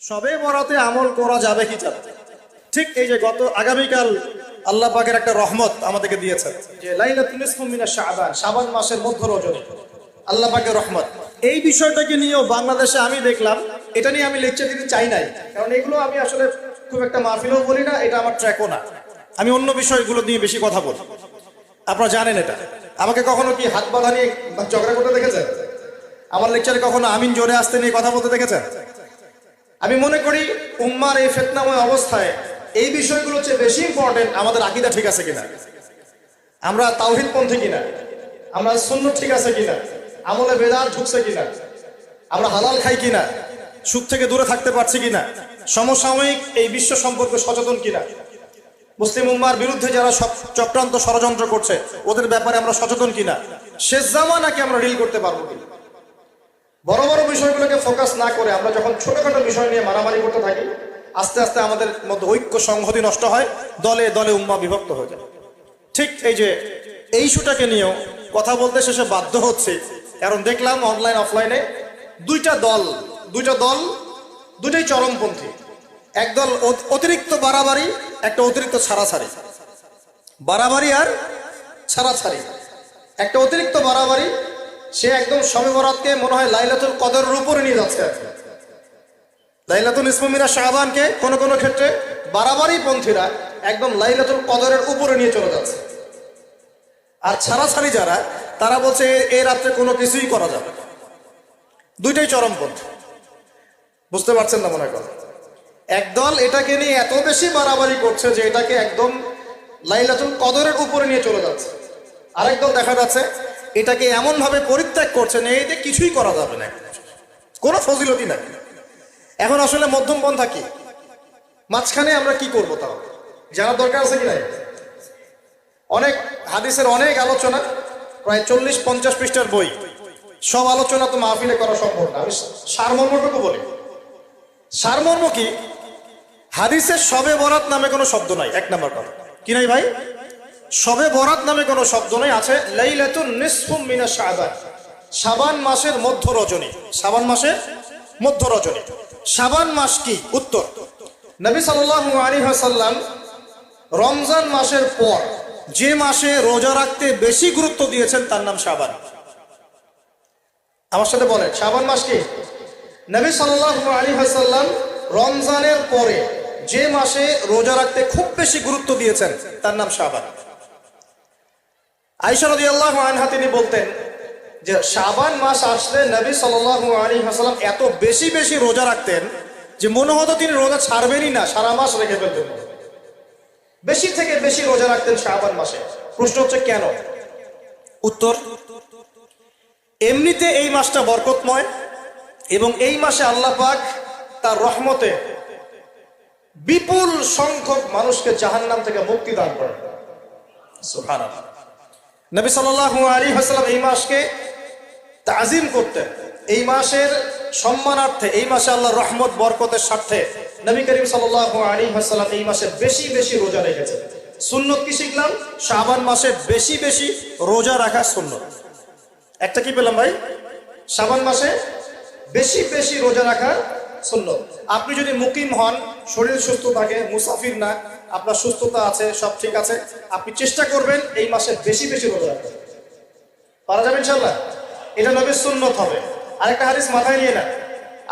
সবে বরাতে আমল করা যাবে কি যাবে? ঠিক এই যে আগামীকাল আল্লাহ পাকের একটা রহমত আমাদেরকে দিয়েছেন যে লাইলাতুল নিসফু মিনাশ শাবান, শাবান মাসের মধ্য রজনী আল্লাহ পাকের রহমত। এই বিষয়টাকে নিয়েও বাংলাদেশে আমি দেখলাম, এটা নিয়ে আমি লেকচার দিতে চাই নাই, কারণ এগুলো আমি আসলে খুব একটা মাহফিলেও বলি না, এটা আমার ট্র্যাকও না। আমি অন্য বিষয়গুলো নিয়ে বেশি কথা বলি, আপনারা জানেন এটা। আমাকে কখনো কি হাত বাঁধা নিয়ে ঝগড়া করতে দেখেছেন? আমার লেকচারে কখনো আমিন জোরে আসতে নিয়ে কথা বলতে দেখেছেন? আমি মনে করি উম্মার এই ফিতনাময় অবস্থায় এই বিষয়গুলো হচ্ছে বেশি ইম্পর্টেন্ট আমাদের আকীদা ঠিক আছে কিনা, আমরা তাওহীদ পন্থী কিনা, আমরা সুন্নাত ঠিক আছে কিনা, আমলে বেদাত ঢুকছে কিনা, আমরা হালাল খাই কিনা, সুদ থেকে দূরে থাকতে পারছি কিনা, সমসাময়িক এই বিশ্ব সম্পর্কে সচেতন কিনা, মুসলিম উম্মার বিরুদ্ধে যারা সব চক্রান্ত ষড়যন্ত্র করছে ওদের ব্যাপারে আমরা সচেতন কিনা, শেষ জামানাকে আমরা ডিল করতে পারবো কিনা। বড় বড় বিষয়গুলোকে ফোকাস না করে আমরা যখন ছোটখাটো বিষয় নিয়ে মারামারি করতে থাকি, আস্তে আস্তে আমাদের মধ্যে ঐক্য সংহতি নষ্ট হয়, দলে দলে উম্মা বিভক্ত হয়ে যায়। ঠিক এই যে এই ইস্যুটাকে নিয়েও কথা বলতে শেষে বাধ্য হচ্ছে, কারণ দেখলাম অনলাইন অফলাইনে দুইটা দল দুটাই চরমপন্থী। একদল অতিরিক্ত বাড়াবাড়ি, একটা অতিরিক্ত ছাড়াছাড়ি। বাড়াবাড়ি আর ছাড়াছাড়ি, একটা অতিরিক্ত বাড়াবাড়ি, সে একদম শবে বরাতকে মনে হয় লাইলাতুল কদরের উপরে নিয়ে যাচ্ছে আর কি। লাইলাতুল নিসফু মিনাশ শাবানকে কোনো কোনো ক্ষেত্রে বাড়াবাড়ি পন্থীরা একদম লাইলাতুল কদরের উপরে নিয়ে চলে যাচ্ছে। আর ছাড়াছাড়ি যারা, তারা বলছে এই রাত্রে কোনো কিছুই করা যাবে না। দুইটাই চরমপন্থী, বুঝতে পারছেন না মনে করেন। একদল এটাকে নিয়ে এত বেশি বাড়াবাড়ি করছে যে এটাকে একদম লাইলাতুল কদরের উপরে নিয়ে চলে যাচ্ছে। আরেক দল দেখা যাচ্ছে এটাকে এমন ভাবে পরিত্যাগ করছে না, এতে কিছুই করা যাবে না, কোনো ফজিলতি নাই। এখন আসলে মধ্যম পন্থা কি, মাঝখানে আমরা কি করবো তাও জানার দরকার আছে কি নাই? অনেক হাদিসের অনেক আলোচনা, প্রায় 40-50 পৃষ্ঠার বই, সব আলোচনা তো মাহফিলে করা সম্ভব না। আমি সারমর্মটুকু বলি। সারমর্ম কি? হাদিসের শবে বরাত নামে কোনো শব্দ নাই, এক নাম্বার কথা। কি নাই ভাই? শবে বরাত নামে কোনো শব্দ নাই, আছে লাইলাতুন নিসফু মিনাশ শাবান, শাবান মাসের মধ্য রজনী। শাবান মাসের মধ্য রজনী। শাবান মাস কি? উত্তর, নবী সাল্লাল্লাহু আলাইহি ওয়াসাল্লাম রমজান মাসের পর যে মাসে রোজা রাখতে বেশি গুরুত্ব দিয়েছেন তার নাম শাবান। আমার সাথে বলেন, শাবান মাস কি? নবী সাল্লাল্লাহু আলাইহি ওয়াসাল্লাম রমজানের পরে যে মাসে রোজা রাখতে খুব বেশি গুরুত্ব দিয়েছেন তার নাম শাবান। আয়েশা রাদিয়াল্লাহু আনহা তিনি বলতেন যে শাবান মাস আসলে নবী সাল্লাল্লাহু আলাইহি ওয়াসাল্লাম এত বেশি বেশি রোজা রাখতেন যে মনে হতো তিনি রোজা ছাড়বেনই না, সারা মাস রেখে ফেলতেন। বেশি থেকে বেশি রোজা রাখতেন শাবান মাসে। প্রশ্ন হচ্ছে কেন? উত্তর, এমনিতে এই মাসটা বরকতময় এবং এই মাসে আল্লাহ পাক তার রহমতে বিপুল সংখ্যক মানুষকে জাহান্নাম থেকে মুক্তি দান করেন। সুবহানাল্লাহ। নবী সাল্লাল্লাহু আলাইহি ওয়াসাল্লাম এই মাসকে তাজিম করতেন। এই মাসের সম্মানার্থে, এই মাসে আল্লাহর রহমত বরকতের স্বার্থে নবী করিম সাল্লাল্লাহু আলাইহি ওয়াসাল্লাম এই মাসে বেশি বেশি রোজা রেখেছেন। সুন্নত কি শিখলাম? শাবান মাসে বেশি বেশি রোজা রাখা সুন্নত। একটা কি পেলাম ভাই? শাবান মাসে বেশি বেশি রোজা রাখা সুন্নত। আপনি যদি মুকিম হন, শরীর সুস্থ থাকে, মুসাফির না, আপনার সুস্থতা আছে, সব ঠিক আছে, আপনি চেষ্টা করবেন এই মাসে বেশি বেশি রোজা রাখতে। পারা যাবে ইনশাআল্লাহ? এটা নবীর সুন্নত হবে। আরেকটা হাদিস মাথায় নিয়ে না,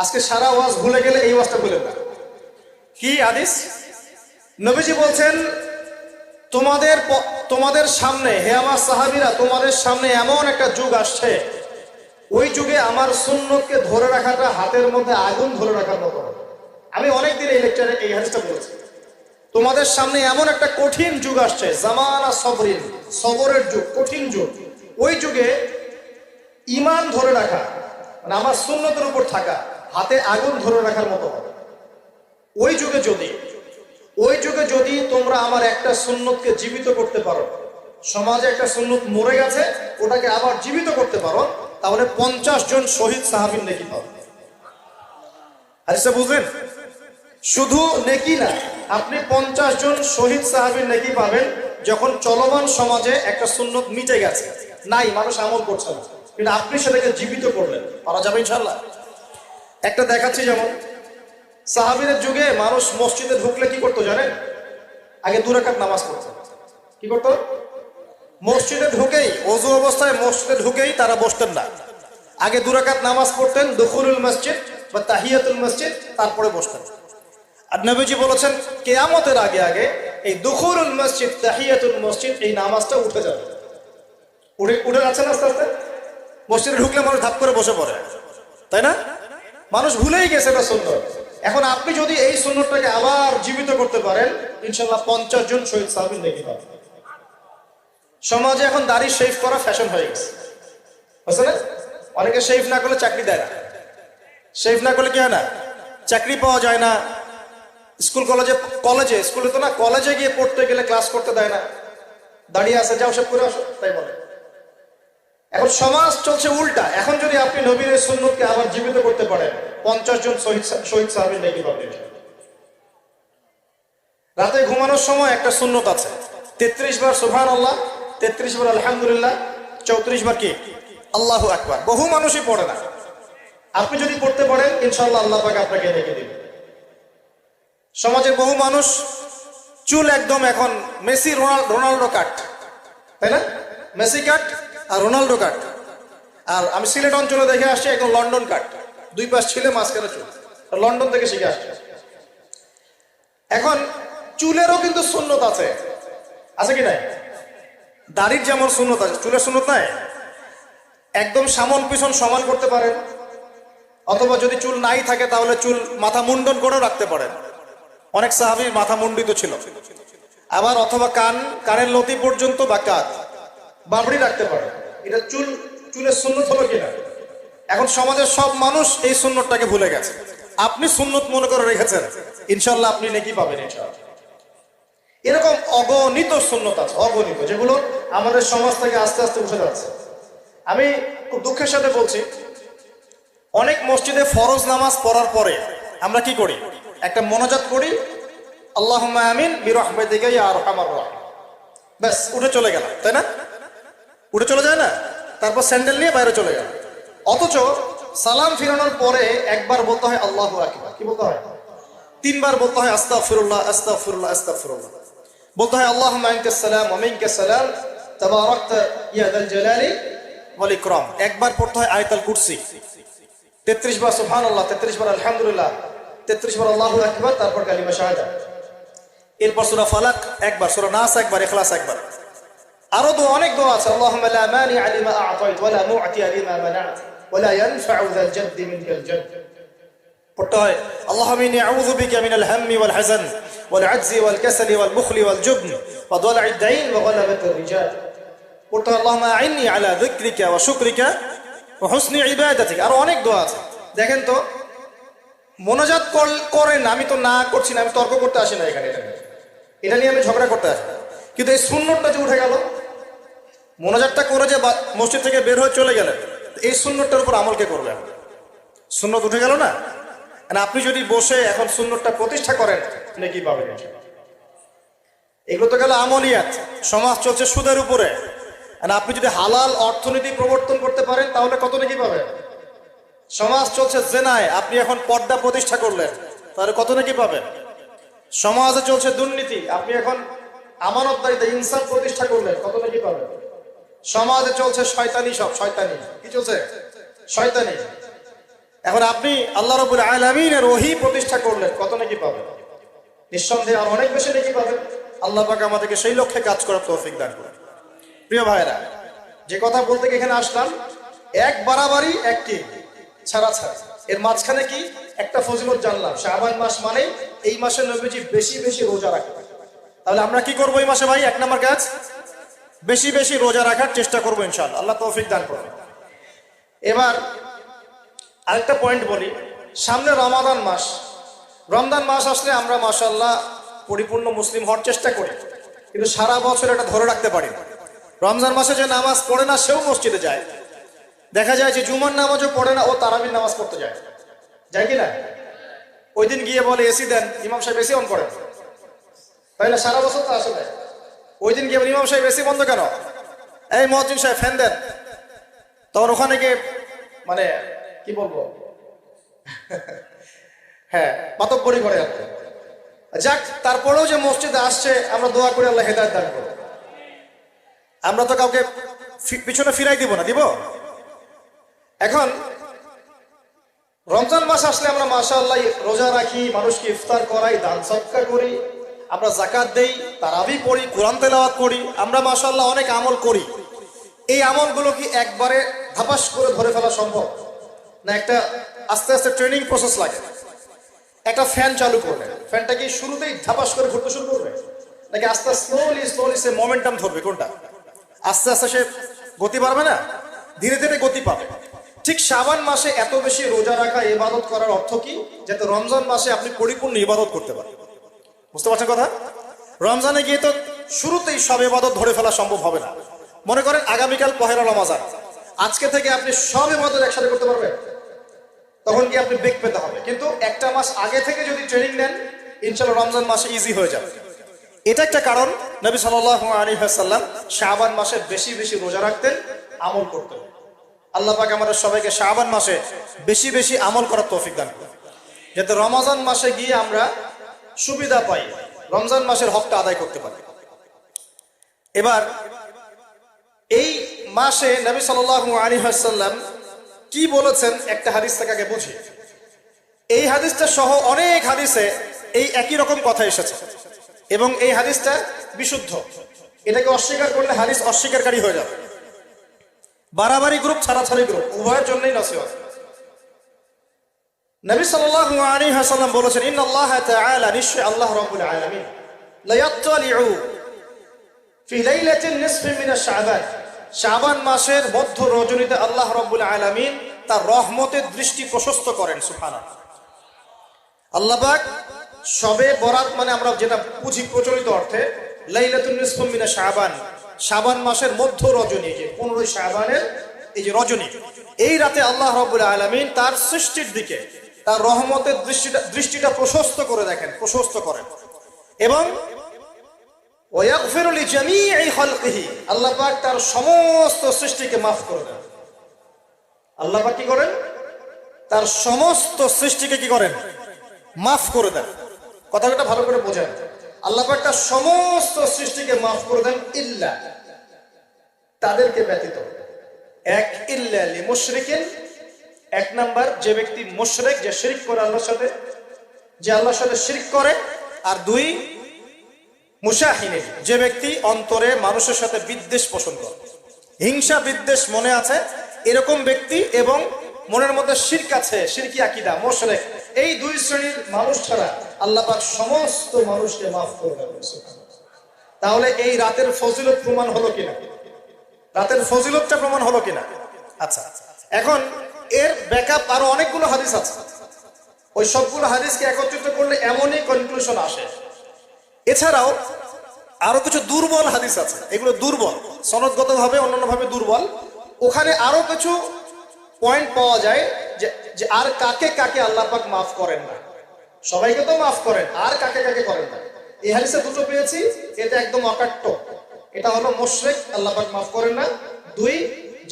আজকে সারা ওয়াজ ভুলে গেলে এই ওয়াজটা ভুলেন না। কি হাদিস? নবীজি বলছেন, তোমাদের সামনে, হে আমার সাহাবীরা, তোমাদের সামনে এমন একটা যুগ আসছে, ওই যুগে আমার সুন্নতকে ধরে রাখাটা হাতের মধ্যে আগুন ধরে রাখার মতো। আমি অনেকদিন এই লেকচারে এই হাদিসটা বলেছি। তোমাদের সামনে এমন একটা কঠিন যুগ আসছে, জামানা সবরিন, সবরের যুগ, কঠিন যুগ। ওই যুগে ঈমান ধরে রাখা, মানে আমার সুন্নতের উপর থাকা, হাতে আগুন ধরে রাখার মতো হবে। ওই যুগে যদি তোমরা আমার একটা সুন্নতকে জীবিত করতে পারো, সমাজে একটা সুন্নত মরে গেছে, ওটাকে আবার জীবিত করতে পারো, তাহলে 50 জন শহীদ সাহাবীর নেকি পাবে। হাদিসটা বুঝলেন? শুধু নেকি না, আপনি 50 জন শহীদ সাহাবীর নেকি পাবেন যখন চলমান সমাজে একটা সুন্নত মিটে গেছে, নাই, মানুষ আমল করছে না, কিন্তু আপনি সেটাকে জীবিত করলেন। পারা যাবে ইনশাআল্লাহ? একটা দেখাচ্ছি, যেমন সাহাবীদের যুগে মানুষ মসজিদে ঢুকলে কি করতো জানেন? আগে 2 রাকাত নামাজ পড়তো। কি করতো? মসজিদে ঢুকেই, ওযু অবস্থায় মসজিদে ঢুকেই তারা বসতেন না। আগে 2 রাকাত নামাজ পড়তেন, দুখুলুল মসজিদ বা তাহিয়াতুল মসজিদ, তারপরে বসতেন। আর নবীজি বলেছেন কিয়ামতের আগে আগে এই দুখুলুল মসজিদ, তাহিয়াতুল মসজিদ, এই নামাজটা উঠে যাবে। উঠে যাচ্ছে না আস্তে আস্তে। মসজিদে ঢুকলে মানুষ ধাপ করে বসে পড়ে, তাই না? মানুষ ভুলেই গেছে এটা সুন্নত। এখন আপনি যদি এই সুন্নতটাকে আবার জীবিত করতে পারেন, ইনশাআল্লাহ 50 জন শহীদ সাহাবীর নেকি পাবেন। সমাজে এখন দাড়ি শেভ করা ফ্যাশন হয়ে গেছে, বুঝছেন না? অনেকে শেভ না করলে চাকরি দেয় না। শেভ না করলে কি হয় না? চাকরি পাওয়া যায় না। স্কুলে তো না, কলেজে গিয়ে পড়তে গেলে ক্লাস করতে দেয় না। দাঁড়িয়ে আছে, যাও সব করে আসো, তাই বলে। এখন সমাজ চলছে উল্টা। এখন যদি আপনি নবীর এই সুন্নতকে আবার জীবিত করতে পারেন, 50 জন শহীদ সাহাবীর নেকি পাবেন। রাতে ঘুমানোর সময় একটা সুন্নত আছে, 33 বার সুবহানাল্লাহ, 33 বার আলহামদুলিল্লাহ, 34 বার কি আল্লাহু আকবার। বহু মানুষই পড়ে না। আপনি যদি পড়তে পারেন, ইনশাআল্লাহ আল্লাহ পাক আপনাকে নেকি দিবেন। সমাজের বহু মানুষ চুল একদম এখন মেসি রোনাল্ডো কাট, তাই না? মেসি কাট আর রোনাল্ডো কাট। আর আমি সিলেট অঞ্চলে দেখে আসছি একদম লন্ডন কাট, 2 পাশ ছিলে মাঝখানে চুল। লন্ডন থেকে শিখে আসছে। এখন চুলেরও কিন্তু সুন্নত আছে, আছে কি নাই? দাড়ির যেমন সুন্নত আছে, চুলের সুন্নত নাই। একদম সামন পিছন সমান করতে পারেন, অথবা যদি চুল নাই থাকে তাহলে চুল মাথা মুন্ডন করেও রাখতে পারেন। অনেক সাহাবীর মাথা মুন্ডিত ছিল। আবার অথবা কানের লতি পর্যন্ত বা কাঁধ বাবড়ি রাখতে পারে। এটা চুলের সুন্নত হলো কিনা? এখন সমাজের সব মানুষ এই সুন্নতটাকে ভুলে গেছে। আপনি সুন্নত মনে করে রেখেছেন, ইনশাআল্লাহ আপনি নেকি পাবেন ইনশাআল্লাহ। এরকম অগণিত সুন্নত আছে, অগণিত, যেগুলো আমাদের সমাজ থেকে আস্তে আস্তে উঠে যাচ্ছে। আমি খুব দুঃখের সাথে বলছি, অনেক মসজিদে ফরজ নামাজ পড়ার পরে আমরা কি করি? একটা মোনাজাত করি, আল্লাহুম্মা আমিন বিরহমাতিকা ইয়া আরহামার রাহিম, ব্যাস উঠে চলে গেলাম, তাই না? উঠে চলে যায় না? তারপর স্যান্ডেল নিয়ে বাইরে চলে গেল। অথচ সালাম ফিরানোর পরে একবার বলতে হয় আল্লাহু আকবার। কি বলতে হয়? 3 বার বলতে হয় আস্তাগফিরুল্লাহ, আস্তাগফিরুল্লাহ, আস্তাগফিরুল্লাহ। বলতে হয় আল্লাহুম্মা আনতাস সালাম ওয়া মিনকাস সালাম তাবারাকতা ইয়া যাল জালালি ওয়াল ইকরাম। একবার পড়তে হয় আয়াতুল কুরসি, 33 বার সুবহানাল্লাহ, 33 বার আলহামদুলিল্লাহ, 33 বার আল্লাহু আকবার, তারপর কালিমা শাহাদাত। এরপর সূরা ফালাক একবার, সূরা নাস একবার, ইখলাস একবার। আরো অনেক দোয়া আছে। আল্লাহুম্মা লা মানিআ লিমা আ'তাইত ওয়া লা মু'তিয়া লিমা মানা'ত ওয়া লা ইয়ানফা'ু যাল জাদ্দি মিনকাল জাdd। পড়তে হয় আল্লাহুম্মা ইন্নী আউযু বিকা মিনাল হাম্মি ওয়াল হাযান ওয়াল আজজি ওয়াল কাসালি ওয়াল বুখলি ওয়াল জুবন ওয়া দালা'id দাইন ওয়া গালাবাতির রিজাল। পড়তে হয় আল্লাহুম্মা আ'ইন্নী আলা যিকরিকা ওয়া শুকরিকা ওয়া হুসনি ইবাদাতিক। আরো অনেক দোয়া আছে। দেখেন তো, মোনাজাত করেন, আমি তো না করছি না, আমি তর্ক করতে আসি না এখানে, এটা নিয়ে আমি ঝগড়া করতে আসি। কিন্তু এই সুন্নতটা যে উঠে গেল, মোনাজাতটা করে যে মসজিদ থেকে বের হয়ে চলে গেলেন, এই সুন্নতটার উপর আমল কে করবে? সুন্নত উঠে গেল না? আপনি যদি বসে এখন সুন্নতটা প্রতিষ্ঠা করেন, নেকি পাবেন। এগুলো তো গেল আমলিয়াত। সমাজ চলছে সুদের উপরে। আপনি যদি হালাল অর্থনীতি প্রবর্তন করতে পারেন তাহলে কত নেকি পাবেন? সমাজ চলছে জেনায়, আপনি এখন পর্দা প্রতিষ্ঠা করলেন, তাহলে কত নেকি পাবেন? সমাজে চলছে দুর্নীতি, আপনি এখন আমানতদারিতা, ইনসাফ প্রতিষ্ঠা করলেন, কত নাকি পাবেন? সমাজে চলছে শয়তানি, সব শয়তানি। কি চলছে? শয়তানি। এখন আপনি আল্লাহ রাব্বুল আলামিনের ওহী প্রতিষ্ঠা করলেন, কত নাকি পাবেন? নিঃসন্দেহে আর অনেক বেশি নাকি পাবেন। আল্লাহ পাক আমাদেরকে সেই লক্ষ্যে কাজ করার তৌফিক দান করুন। প্রিয় ভাইরা, যে কথা বলতে এখানে আসলাম, এক বাড়াবাড়ি, এক কি ছাড়াছাড়ি, এর মাঝখানে কি একটা ফজিলত জানলাম। শাবান মাস মানে এই মাসে নবীজি বেশি বেশি রোজা রাখেন। তাহলে আমরা কি করবো এই মাসে ভাই? 1 নম্বর কাজ, বেশি বেশি রোজা রাখার চেষ্টা করবো ইনশাআল্লাহ। আল্লাহ তৌফিক দান করবেন। এবার আরেকটা পয়েন্ট বলি, সামনে রমাদান মাস। রমজান মাস আসলে আমরা মাশাআল্লাহ পরিপূর্ণ মুসলিম হওয়ার চেষ্টা করি, কিন্তু সারা বছর এটা ধরে রাখতে পারি না। রমজান মাসে যে নামাজ পড়ে না সেও মসজিদে যায়। দেখা যায় যে জুমার নামাজও পড়ে না, ও তারাবির নামাজ পড়তে যায়, যায় কি না? ওই দিন গিয়ে বলে এসি দেন, ইমাম সাহেব এসি অন করেন, তাইলে সারা বছর তো আসলে ওই দিন গিয়ে ইমাম সাহেব এসি বন্ধ কেন, এই মুয়াজ্জিন সাহেব ফ্যান দেন। তখন ওখানে গিয়ে মানে কি বলবো, হ্যাঁ, মাতব্বরি করে আর কি। যাক, তারপরেও যে মসজিদে আসছে আমরা দোয়া করি আল্লাহ হেদায়েত দান করুন। আমরা তো কাউকে পিছনে ফিরাই দিব না, দিব? এখন রমজান মাস আসলে আমরা মাশাআল্লাহ রোজা রাখি, মানুষকে ইফতার করাই, দান সদকা করি, আমরা যাকাত দেই, তারাবি পড়ি, কোরআন তেলাওয়াত করি, আমরা মাশাআল্লাহ অনেক আমল করি। এই আমলগুলো কি একবারে ধাপাস করে ধরে ফেলা সম্ভব না? একটা আস্তে আস্তে ট্রেনিং প্রসেস লাগে। একটা ফ্যান চালু করলে ফ্যানটা কি শুরুতেই ধাপাস করে ঘুরতে শুরু করবে, নাকি আস্তে স্লোলি স্লোলি সে মোমেন্টাম ধরবে? কোনটা? আস্তে আস্তে সে গতি পাবে না, ধীরে ধীরে গতি পাবে। ঠিক শাবান মাসে এত বেশি রোজা রাখা, ইবাদত করার অর্থ কি? যাতে রমজান মাসে আপনি পরিপূর্ণ ইবাদত করতে পারেন। বুঝতে পারছেন কথা? রমজানে গিয়ে তো শুরুতেই সব ইবাদত ধরে ফেলা সম্ভব হবে না। মনে করেন আগামীকাল পহেলা রমাজান, আজকে থেকে আপনি সব ইবাদত একসাথে করতে পারবেন? তখন কি আপনি বেগ পেতে হবে। কিন্তু একটা মাস আগে থেকে যদি ট্রেনিং নেন, ইনশাআল্লাহ রমজান মাসে ইজি হয়ে যাবে। এটা একটা কারণ নবী সাল্লাল্লাহু আলাইহি ওয়াসাল্লাম শাবান মাসে বেশি বেশি রোজা রাখতেন, আমল করতেন। আল্লাহ পাক আমাদের সবাইকে শাবান মাসে বেশি বেশি আমল করার তৌফিক দান করুন, যাতে রমজান মাসে গিয়ে আমরা সুবিধা পাই, রমজান মাসের হকটা আদায় করতে পারি। এবার এই মাসে নবী সাল্লাল্লাহু আলাইহি ওয়াসাল্লাম কি বলেছেন একটা হাদিস থেকে আগে বুঝি। এই হাদিসটা সহ অনেক হাদিসে এই একই রকম কথা এসেছে এবং এই হাদিসটা বিশুদ্ধ। এটাকে অস্বীকার করলে হাদিস অস্বীকারী হয়ে যাবে। বাড়াবাড়ি গ্রুপ, ছাড়াছাড়ি গ্রুপ, উভয়ের জন্যই নসিহত। নবী সাল্লাল্লাহু আলাইহি ওয়াসাল্লাম বলেছেন, ইন্নাল্লাহা তাআলা, নিশ্চয় আল্লাহ রাব্বুল আলামিন, লা ইয়াত্তালিউ ফি লাইলাতিন নিসফি মিন শাবান, শাবান মাসের মধ্য রজনীতে আল্লাহ রাব্বুল আলামিন তার রহমতের দৃষ্টি প্রশস্ত করেন। সুবহানাল্লাহ। আল্লাহ পাক শবে বরাত মানে আমরা যেটা বুঝি প্রচলিত অর্থে, লাইলাতুন নিসফি মিন শাবান, শাবান মাসের মধ্য রজনী, যে 15 শাবানের এই যে রজনী, এই রাতে আল্লাহ রাব্বুল আলামিন তার সৃষ্টির দিকে তার রহমতের দৃষ্টিটা প্রশস্ত করে দেখেন, প্রশস্ত করেন। এবং ওয়াগফিরু লিজামিই খালকিহি, আল্লাহ পাক তার সমস্ত সৃষ্টিকে মাফ করে দেন। আল্লাহ পাক কি করেন? তার সমস্ত সৃষ্টিকে কি করেন? মাফ করে দেন। কথাটা ভালো করে বোঝেন। আল্লাহ পাক তার সমস্ত সৃষ্টিকে মাফ করে দেন, ইল্লা, তাদেরকে ব্যতীত। এক, ইল্লা লিমুশরিকিন, এক নাম্বার যে ব্যক্তি মুশরিক, যে শিরক করে আল্লাহর সাথে, যে আল্লাহর সাথে শিরক করে। আর দুই, মুশাহিনে, যে ব্যক্তি অন্তরে মানুষের সাথে বিদ্বেষ পোষণ করে, হিংসা বিদ্বেষ মনে আছে এরকম ব্যক্তি, এবং মনের মধ্যে শিরক আছে, শিরকি আকীদা, মুশরিক, এই দুই শ্রেণীর মানুষ ছাড়া আল্লাহ পাক সমস্ত মানুষকে মাফ করে দেন। তাহলে এই রাতের ফজিলত প্রমাণ হলো কিনা? রাতের ফজিলতটা প্রমাণ হলো কিনা? আচ্ছা, এখন এর ব্যাকআপ আরো অনেকগুলো হাদিস আছে। ওই সবগুলো হাদিসকে একত্রিত করলে এমনই কনক্লুশন আসে। এছাড়াও আরো কিছু দুর্বল হাদিস আছে, এগুলো দুর্বল, সনদগতভাবে অন্যান্যভাবে দুর্বল। ওখানে আরো কিছু পয়েন্ট পাওয়া যায় যে আর কাকে কাকে আল্লাহ পাক মাফ করেন না। সবাইকে তো মাফ করেন, আর কাকে কাকে করেন না। এই হাদিসে দুটো পেয়েছি, এটা একদম অকাট্য। এটা হলো মুশরিক, আল্লাহ পাক মাফ করেন না। দুই,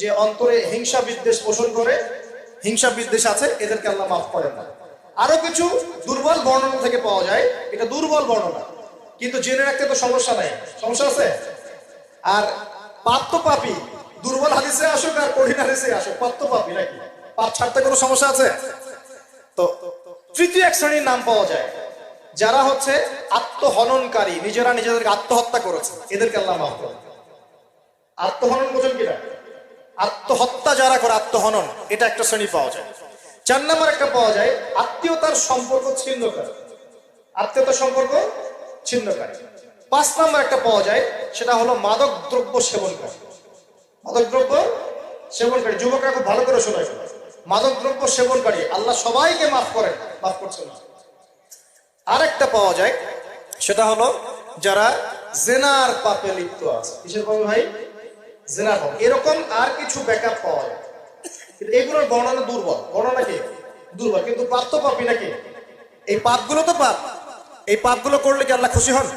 যে অন্তরে হিংসা বিদ্বেষ পোষণ করে, হিংসা বিদ্বেষ আছে, এদেরকে আল্লাহ মাফ করেন না। আরো কিছু দুর্বল বর্ণনা থেকে পাওয়া যায়, এটা দুর্বল বর্ণনা, কিন্তু জেনে রাখতে তো সমস্যা নাই। সমস্যা আছে? আর পাপ তো পাপী, দুর্বল হাদিসে আসুক আর কঠিন হাদিসে আসুক, পাপ তো পাপী নাকি? পাপ ছাড়তে কোনো সমস্যা আছে? তো তৃতীয় এক শ্রেণীর নাম পাওয়া যায়, যারা হচ্ছে আত্মহননকারী, নিজেরা নিজেদেরকে আত্মহত্যা করেছে, এদেরকে আল্লাহ মাফ করেন। আত্মহনন বোঝেন কিনা? আত্মহত্যা যারা করে, আত্মহনন, এটা একটা শ্রেণী পাওয়া যায়। 4 নম্বর একটা পাওয়া যায় আত্মীয়তার সম্পর্ক ছিন্নকারী, আত্মীয়তার সম্পর্ক ছিন্নকারী। 5 নম্বর একটা পাওয়া যায়, সেটা হলো মাদক দ্রব্য সেবনকারী। মাদক দ্রব্য সেবনকারী, যুবকরা খুব ভালো করে শোনায়, মাদক দ্রব্য সেবনকারী আল্লাহ সবাইকে মাফ করেন, মাফ করছেন না। আরেকটা পাওয়া যায়, সেটা হলো যারা জেনার পাপে লিপ্ত আছে। কিসের পাপে ভাই? জেনার পাপ। এরকম আর কিছু ব্যাকআপ পাওয়া যায়, কিন্তু এগুলোর বর্ণনা দুর্বল। বর্ণনা কি? দুর্বল, কিন্তু পাপ তো পাপই নাকি? এই পাপগুলো তো পাপ, এই পাপগুলো করলে কি আল্লাহ খুশি হন?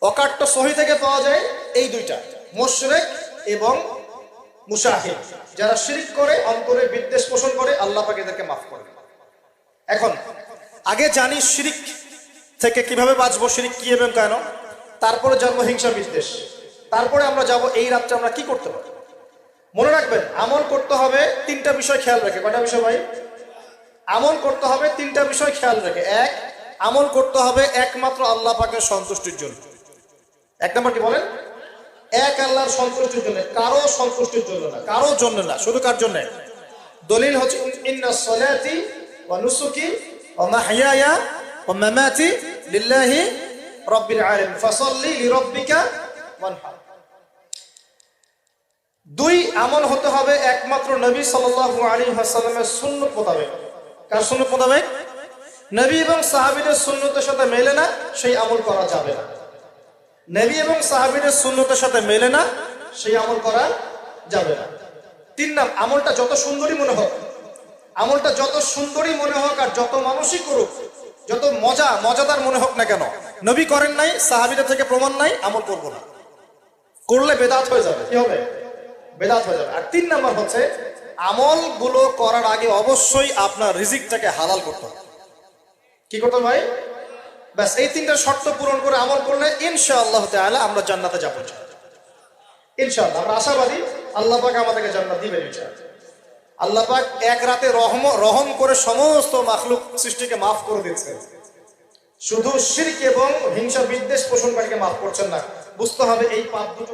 অকাট্য সহি থেকে পাওয়া যায় এই দুইটা, মুশরিক এবং মুশাহিদ, যারা শিরক করে, অন্তরে বিদ্বেষ পোষণ করে, আল্লাহ পাক এদেরকে মাফ করেন। এখন আগে জানি শিরিক থেকে কিভাবে বাঁচবো, শিরিক কি এবং কেন, তারপরে জানবো হিংসা বিদ্বেষ, তারপরে আমরা যাব এই রাত্রে আমরা কি করতে পারি। মনে রাখবেন, আমল করতে হবে তিনটা বিষয় খেয়াল রেখে। কয়টা বিষয় ভাই? আমল করতে হবে তিনটা বিষয় খেয়াল রেখে। এক, আমল করতে হবে একমাত্র আল্লাহ পাকের সন্তুষ্টির জন্য। এক নম্বর কি বলেন? এক আল্লাহর সন্তুষ্টির জন্য, কারো সন্তুষ্টির জন্য না, কারো জন্য না, শুধু কার জন্য? দলিল হচ্ছে ইন্নাস সালাতি ওয়া নুসুকি ওয়া মাহইয়ায়া ওয়া মামাতি লিল্লাহি রাব্বিল আলামিন ফাসাল্লি লিরাব্বিকা ওয়ানহার। দুই, আমল হতে হবে একমাত্র নবী সাল্লাল্লাহু আলাইহি ওয়াসাল্লামের সুন্নাত মোতাবেক। কার সুন্নাত মোতাবেক? নবী এবং সাহাবীদের সুন্নতের সাথে মেলে না সেই আমল করা যাবে না। নবী এবং সাহাবীদের সুন্নতের সাথে মেলে না সেই আমল করা যাবে না। তিন নাম, আমলটা যত সুন্দরী মনে হোক, আমলটা যত সুন্দরী মনে হোক আর যত মানুষই করুক, যত মজাদার মনে হোক না কেন, নবী করেন নাই, সাহাবীদের থেকে প্রমাণ নাই, আমল করব না। করলে বেদাত হয়ে যাবে। কি হবে? বেদাত হয়ে যাবে। আর তিন নাম্বার হচ্ছে, আমলগুলো করার আগে অবশ্যই আপনার রিজিকটাকে হালাল করতে হবে। কি করতে ভাই? ব্যাস এই তিনটা শর্ত পূরণ করে আমল করলে ইনশাআল্লাহ তাআলা আমরা জান্নাতে যাব ইনশাআল্লাহ। আমরা আশাবাদী আল্লাহ পাক আমাদেরকে জান্নাত দিবেন ইনশাআল্লাহ। আল্লাহ পাক এক রাতে রহম করে সমস্ত মাখলুক সৃষ্টিকে মাফ করে দিচ্ছেন, শুধু শিরক এবং হিংসা বিদ্বেষ পোষণকারীকে মাফ করছেন না। বুঝতে হবে এই পাপ দুটো